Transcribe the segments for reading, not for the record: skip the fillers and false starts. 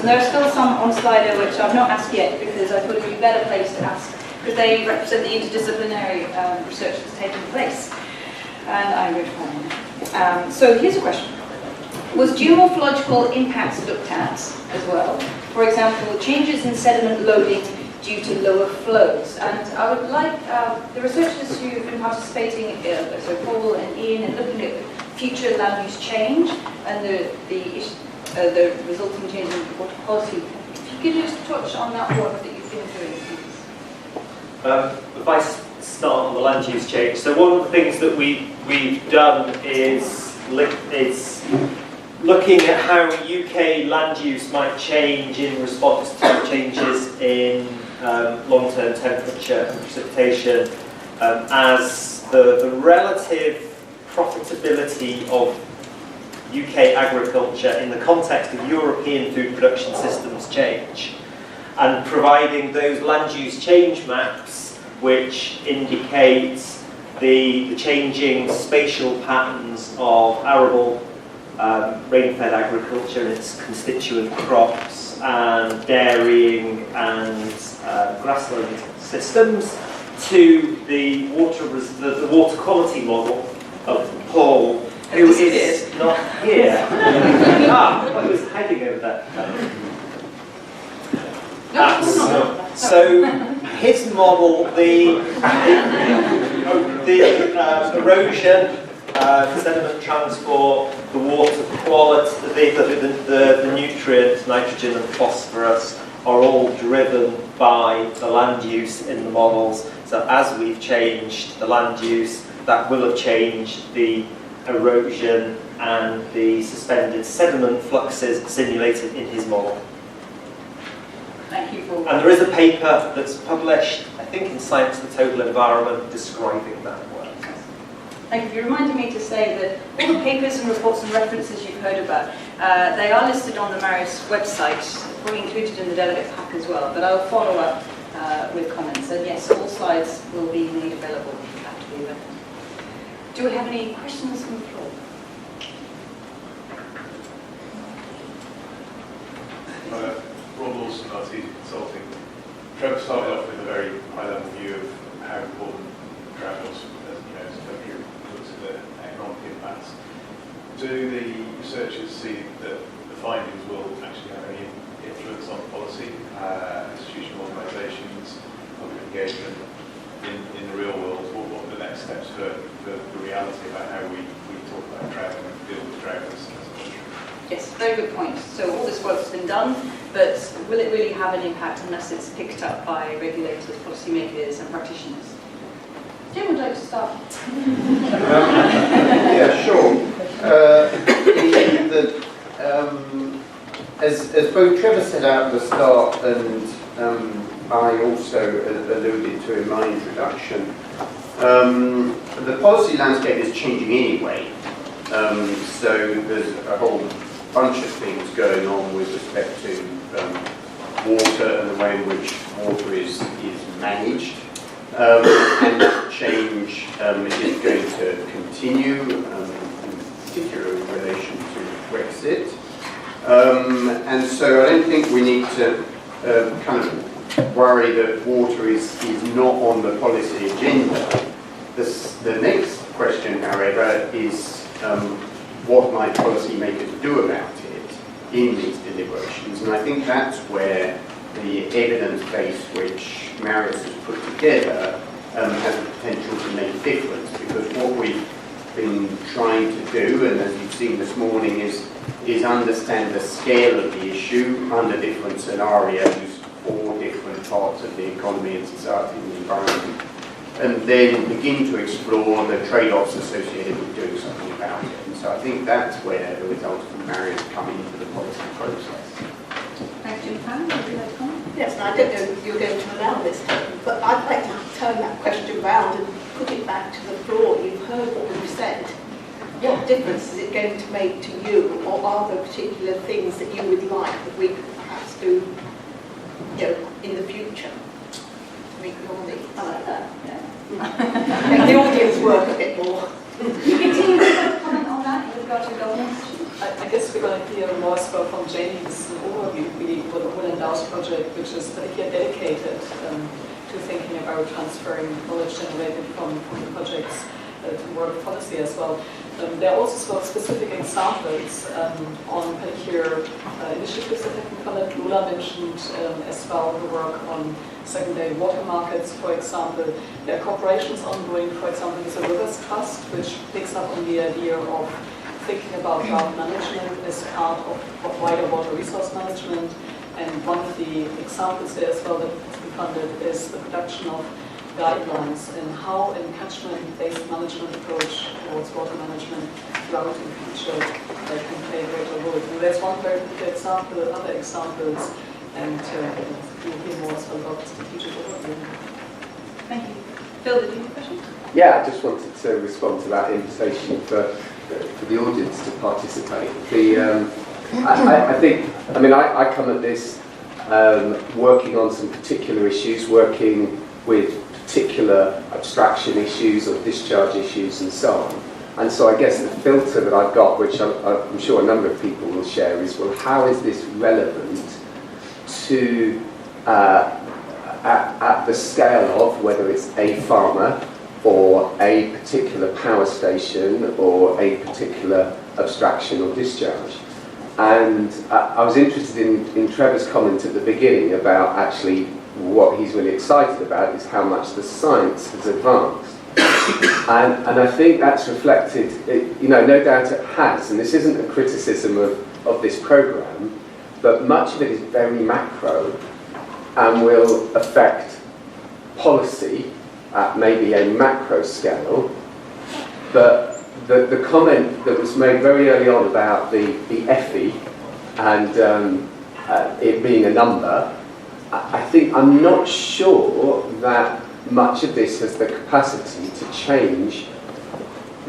And there are still some on Slido which I've not asked yet because I thought it would be a better place to ask, because they represent the interdisciplinary research that's taking place. And I'm going to find it. So here's a question. Was geomorphological impacts looked at as well? For example, changes in sediment loading due to lower flows. And I would like the researchers who've been participating, so Paul and Ian, in looking at future land use change and the resulting change in water quality. If you could just touch on that work that you've been doing, please. If I start on the land use change, so one of the things that we've done is looking at how UK land use might change in response to changes in long-term temperature and precipitation, as the relative profitability of UK agriculture in the context of European food production systems change, and providing those land use change maps which indicate the changing spatial patterns of arable rain-fed agriculture and its constituent crops, and dairying and grassland systems, to the water quality model of Paul, who is not here. I was hiding over there. So his model, the erosion, sediment transport, the water quality, the nutrients, nitrogen and phosphorus, are all driven by the land use in the models. So as we've changed the land use, that will have changed the erosion and the suspended sediment fluxes simulated in his model. Thank you for... And there is a paper that's published, I think, in Science of the Total Environment describing that work. Thank you. You reminded me to say that all the papers and reports and references you've heard about, they are listed on the Marius website, probably included in the delegate pack as well, but I'll follow up with comments. And yes, all slides will be made available after the event. Do we have any questions from the floor? Ron Lawson, Artesian Consulting. Trevor started off with a very high-level view of how important drought was, as a country looks at the economic impacts. Do the researchers see that the findings will actually have any influence on policy, institutional organisations, public engagement in the real world? What are the next steps for the reality about how we talk about drought and deal with drought as a country? Yes, very good point. So all this work's been done, but will it really have an impact unless it's picked up by regulators, policymakers and practitioners? Jim would like to start. Yeah, sure. As both Trevor said out at the start, and I also alluded to in my introduction, the policy landscape is changing anyway. So there's a whole bunch of things going on with respect to water and the way in which water is managed. And that change is going to continue, in particular in relation to Brexit. And so I don't think we need to kind of worry that water is not on the policy agenda. The next question, however, is what might policymakers do about it in these deliberations? And I think that's where the evidence base which Marius has put together has the potential to make a difference, because what we've been trying to do, and as you've seen this morning, is understand the scale of the issue under different scenarios for different parts of the economy and society and the environment, and then begin to explore the trade-offs associated with doing something about it. And so I think that's where the results from Marius come into the policy process. Thank you, Pam. Would you like to comment? Yes, and I don't know if you're going to allow this, but I'd like to turn that question round and put it back to the floor. You've heard what we've said. What difference is it going to make to you, or are there particular things that you would like that we could perhaps do, in the future? To make I like that. Yeah. Make the audience work a bit more. Continue to comment on that with regard to governance. I guess we're going to hear more from James' overview. really will endow project, which is particularly dedicated to thinking about transferring knowledge generated from the projects to world policy as well. There are also sort of specific examples on particular initiatives that have been funded. Lula mentioned as well the work on secondary water markets, for example. There are corporations ongoing, for example, with the Rivers Trust, which picks up on the idea of thinking about drought management as part of wider water resource management. And one of the examples there as well that has been funded is the production of guidelines and how a catchment-based management approach towards water management throughout in future can play a greater role. And there's one very good example, other examples, and you'll hear more as well about the strategic overview. Thank you. Phil, did you have a question? Yeah, I just wanted to respond to that invitation for the audience to participate. I think, I mean, I come at this working on some particular issues, working with particular abstraction issues or discharge issues and so on. And so I guess the filter that I've got, which I'm sure a number of people will share, is, well, how is this relevant to, at the scale of whether it's a farmer or a particular power station or a particular abstraction or discharge. And I was interested in Trevor's comment at the beginning about actually what he's really excited about is how much the science has advanced. And I think that's reflected, no doubt it has, and this isn't a criticism of this programme, but much of it is very macro and will affect policy at maybe a macro scale. But the comment that was made very early on about the FE and it being a number, I think I'm not sure that much of this has the capacity to change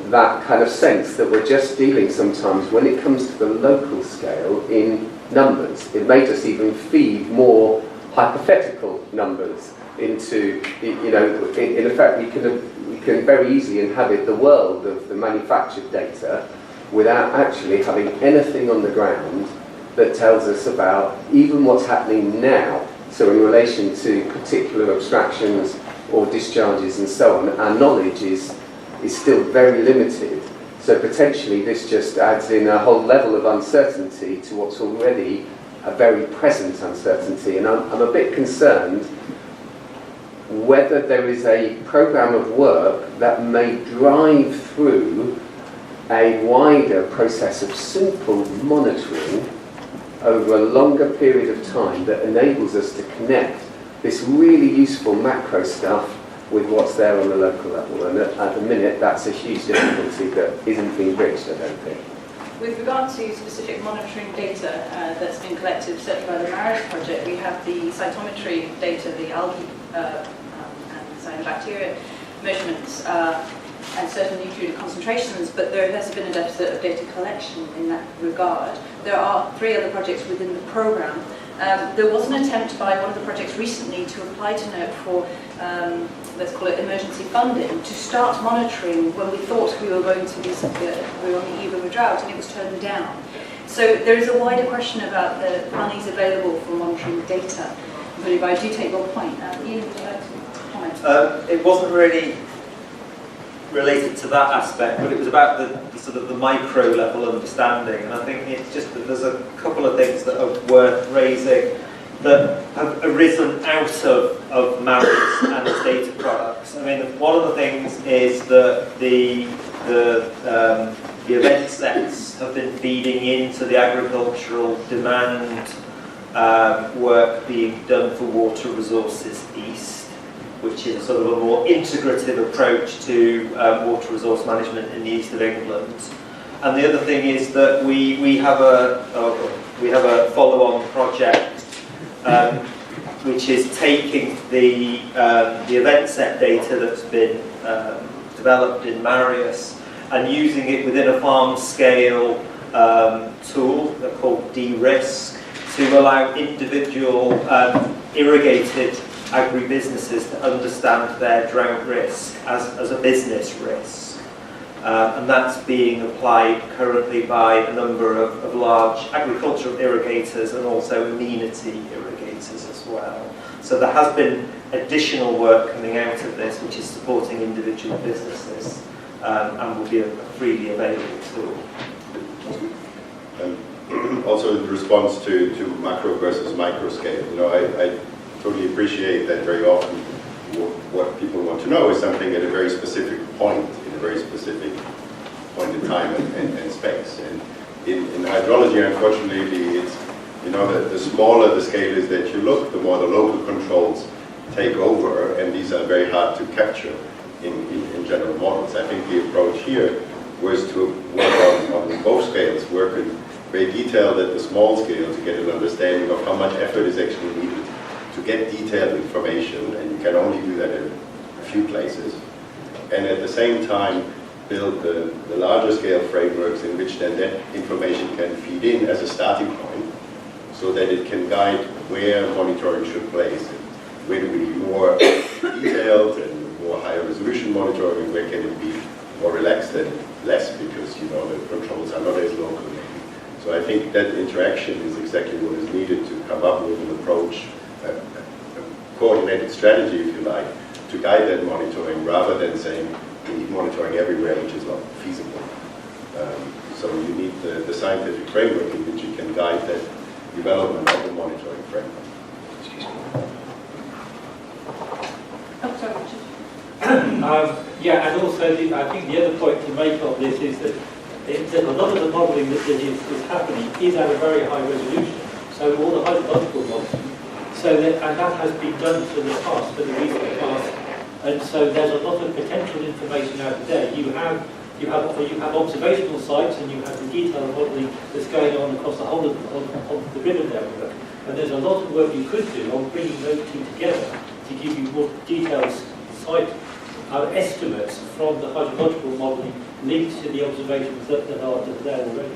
that kind of sense that we're just dealing sometimes when it comes to the local scale in numbers. It may just even feed more hypothetical numbers into, in effect we can very easily inhabit the world of the manufactured data without actually having anything on the ground that tells us about even what's happening now. So in relation to particular abstractions or discharges and so on, our knowledge is still very limited. So potentially this just adds in a whole level of uncertainty to what's already a very present uncertainty. And I'm a bit concerned whether there is a programme of work that may drive through a wider process of simple monitoring over a longer period of time that enables us to connect this really useful macro stuff with what's there on the local level. And at the minute, that's a huge difficulty that isn't being bridged, I don't think. With regard to specific monitoring data that's been collected, certainly by the Maris project, we have the cytometry data, the algae and cyanobacteria measurements, and certain nutrient concentrations, but there has been a deficit of data collection in that regard. There are 3 other projects within the programme. There was an attempt by one of the projects recently to apply to NERC for, let's call it emergency funding, to start monitoring when we thought we were going to be, we were on the eve of a drought, and it was turned down. So there is a wider question about the monies available for monitoring data. But I do take your point. Ian, would you like to comment? It wasn't really related to that aspect, but it was about the sort of the micro level understanding, and I think it's just that there's a couple of things that are worth raising that have arisen out of Maris and its data products. I mean, one of the things is that the event sets have been feeding into the agricultural demand work being done for Water Resources East, which is sort of a more integrative approach to water resource management in the east of England. And the other thing is that we have a follow-on project which is taking the event set data that's been developed in Marius and using it within a farm scale tool they're called de-risk to allow individual irrigated agribusinesses to understand their drought risk as a business risk. and that's being applied currently by a number of large agricultural irrigators and also amenity irrigators as well. So there has been additional work coming out of this, which is supporting individual businesses, and will be a freely available tool. Also in response to macro versus micro scale, I totally appreciate that very often what people want to know is something at a very specific point, in a very specific point in time and space. And in hydrology, unfortunately, it's, the smaller the scale is that you look, the more the local controls take over, and these are very hard to capture in general models. I think the approach here was to work on both scales, work in very detailed at the small scale to get an understanding of how much effort is actually needed to get detailed information, and you can only do that in a few places. And at the same time, build the larger scale frameworks in which then that information can feed in as a starting point, so that it can guide where monitoring should place, and where do we need more detailed and more higher resolution monitoring, and where can it be more relaxed and less, because the controls are not as local maybe. So I think that interaction is exactly what is needed to come up with an approach, a coordinated strategy, if you like, to guide that monitoring, rather than saying we need monitoring everywhere, which is not feasible. So you need the scientific framework in which you can guide that development of the monitoring framework. Oh, sorry, Richard. Yeah, and also I think the other point to make of this is that a lot of the modelling that is happening is at a very high resolution. So all the hydrological modelling, and that has been done in the past, for the recent past, and so there's a lot of potential information out there. You have observational sites, and you have the detailed modelling that's going on across the whole of the river network, and there's a lot of work you could do on bringing those two together to give you more detailed site estimates from the hydrological modelling linked to the observations that are there already.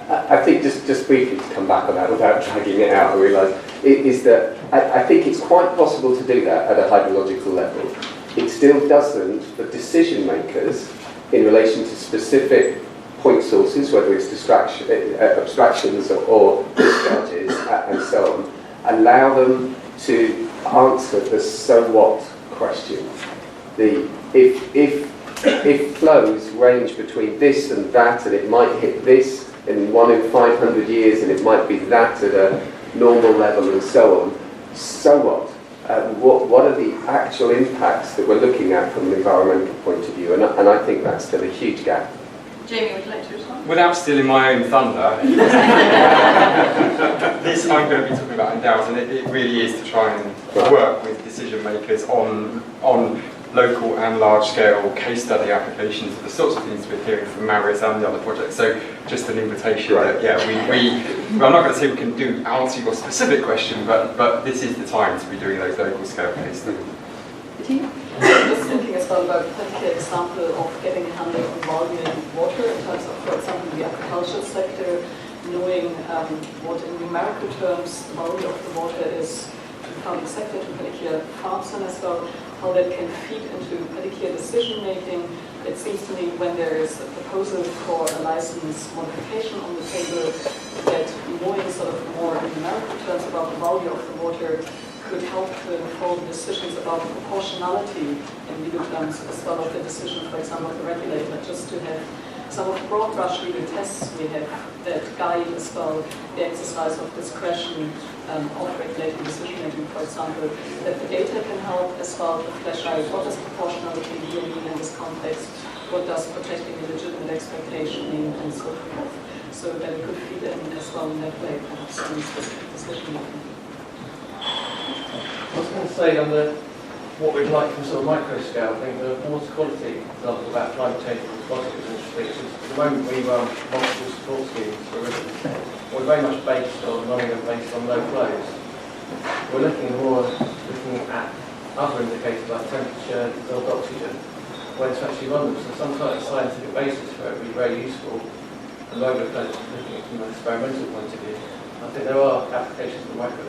I think just briefly to come back on that without dragging it out, I realise, is that I think it's quite possible to do that at a hydrological level. It still doesn't for decision makers in relation to specific point sources, whether it's abstractions or discharges and so on, allow them to answer the so what question. If flows range between this and that, and it might hit this in 1 in 500 years, and it might be that at a normal level, and so on, so what? What are the actual impacts that we're looking at from an environmental point of view? And I think that's still a huge gap. Jamie, would you like to respond? Without stealing my own thunder, this I'm going to be talking about endows, and it really is to try and work with decision makers on local and large-scale case study applications of the sorts of things we're hearing from Marius and the other projects. So just an invitation that, I'm not going to say we can answer your specific question, but this is the time to be doing those local-scale case studies. Just thinking as well about a particular example of getting a handle on volume and water in terms of, for example, the agricultural sector, knowing what in numerical terms the volume of the water is to the farming sector, to particular farms, and as well how that can feed into particular decision making. It seems to me when there is a proposal for a license modification on the table, that knowing sort of more in numerical terms about the value of the water could help to inform decisions about the proportionality in legal terms as well of the decision, for example, of the regulator, just to have some of the broad brush legal tests we have that guide as well the exercise of discretion of regulating decision making, for example, that the data can help as well to flesh out what does proportionality really mean in this context, what does protecting a legitimate expectation mean, and so forth. So that it could feed in as well in that way, perhaps, in specific decision making. I was going to say on what we'd like from sort of micro scale, I think the water quality example about climate change and responsive is interesting. At the moment we run multiple support schemes for rivers. We're very much based on running them based on low flows. We're looking at other indicators like temperature, dissolved oxygen, when to actually run them. So some kind of scientific basis for it would be very useful. And low flows, looking at it from an experimental point of view. I think there are applications for micro.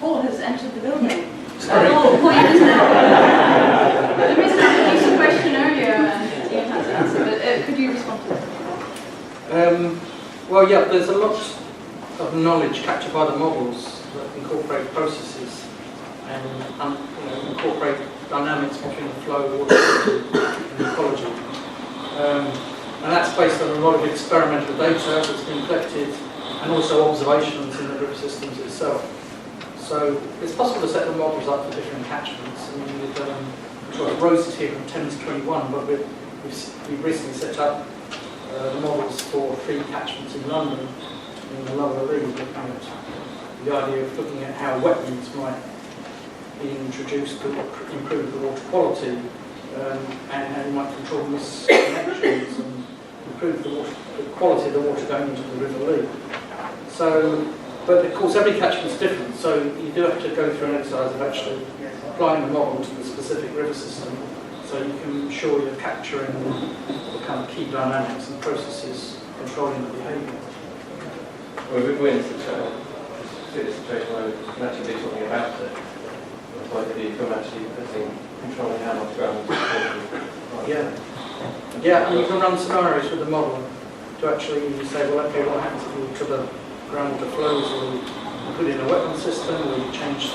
Paul has entered the building. Oh, point is now. The reason I asked a question earlier, could you respond to that? Well, yeah, there's a lot of knowledge captured by the models that incorporate processes and incorporate dynamics between the flow, water, and ecology. And that's based on a lot of experimental data that's been collected and also observations in the river systems itself. So it's possible to set the models up for different catchments. I mean, we've roses here from 10 to 21, but we've recently set up the models for 3 catchments in London, in the Lower Lee, looking at the idea of looking at how wetlands might be introduced to improve the water quality, and how you might control misconnections and improve the quality of the water going into the River Lee. So, but of course every catchment's different, so you do have to go through an exercise of actually applying the model to the specific river system, so you can ensure you're capturing the kind of key dynamics and processes controlling the behaviour. Well, we're in a situation where we can actually do something about it. Like if you come actually controlling how much ground is Yeah, and you can run scenarios with the model to actually say, well, okay, what happens if you to the groundwater flows, or you put in a wetland system, or you change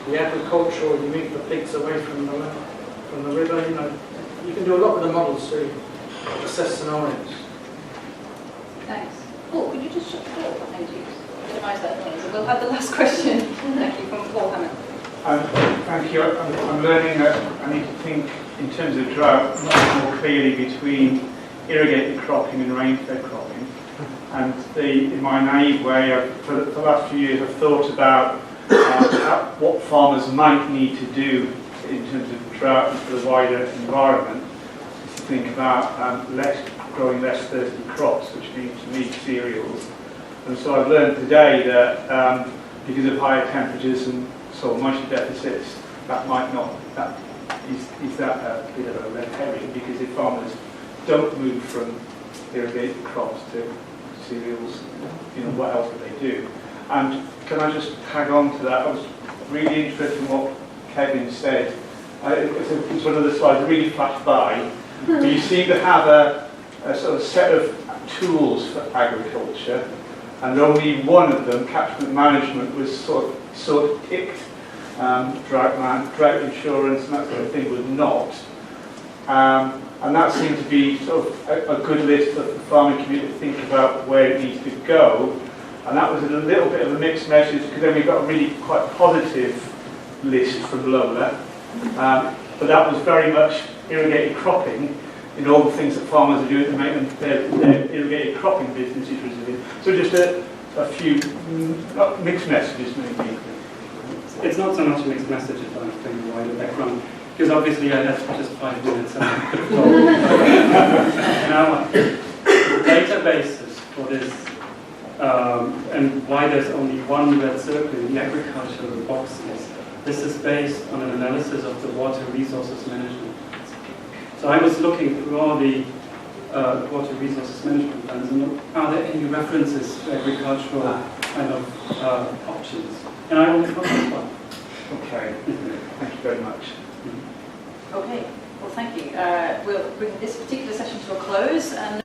the agriculture, or you move the pigs away from the river. You can do a lot with the models to assess scenarios. Thanks. Paul, could you just shut the door? Thank you. Minimize that noise. And we'll have the last question. Thank you, from Paul Hammond. Thank you. I'm learning that I need to think in terms of drought much more clearly between irrigated cropping and rainfed cropping. And in my naive way, for the last few years, I've thought about what farmers might need to do in terms of drought and for the wider environment. To think about growing less thirsty crops, which means to me cereals. And so I've learned today that because of higher temperatures and soil moisture deficits, that might not, is that a bit of a red herring, because if farmers don't move from irrigated crops to cereals, what else would they do? And can I just tag on to that? I was really interested in what Kevin said. It's one of the slides that really flashed by. You seem to have a sort of set of tools for agriculture, and only one of them, catchment management, was sort of ticked. Drought insurance and that sort of thing was not. And that seemed to be sort of a good list for the farming community to think about where it needs to go. And that was a little bit of a mixed message, because then we got a really quite positive list from Lola. But that was very much irrigated cropping in all the things that farmers are doing to make them their irrigated cropping businesses resilient. So just a few mixed messages maybe. It's not so much a mixed message if I explain the wider background, because obviously I had just 5 minutes and I could have told. Now, the databases for this, and why there's only one red circle in the agricultural boxes, this is based on an analysis of the water resources management. So I was looking through all the water resources management plans, and are there any references to agricultural kind of options? And I only found this one. Okay, thank you very much. Okay, well, thank you. We'll bring this particular session to a close, and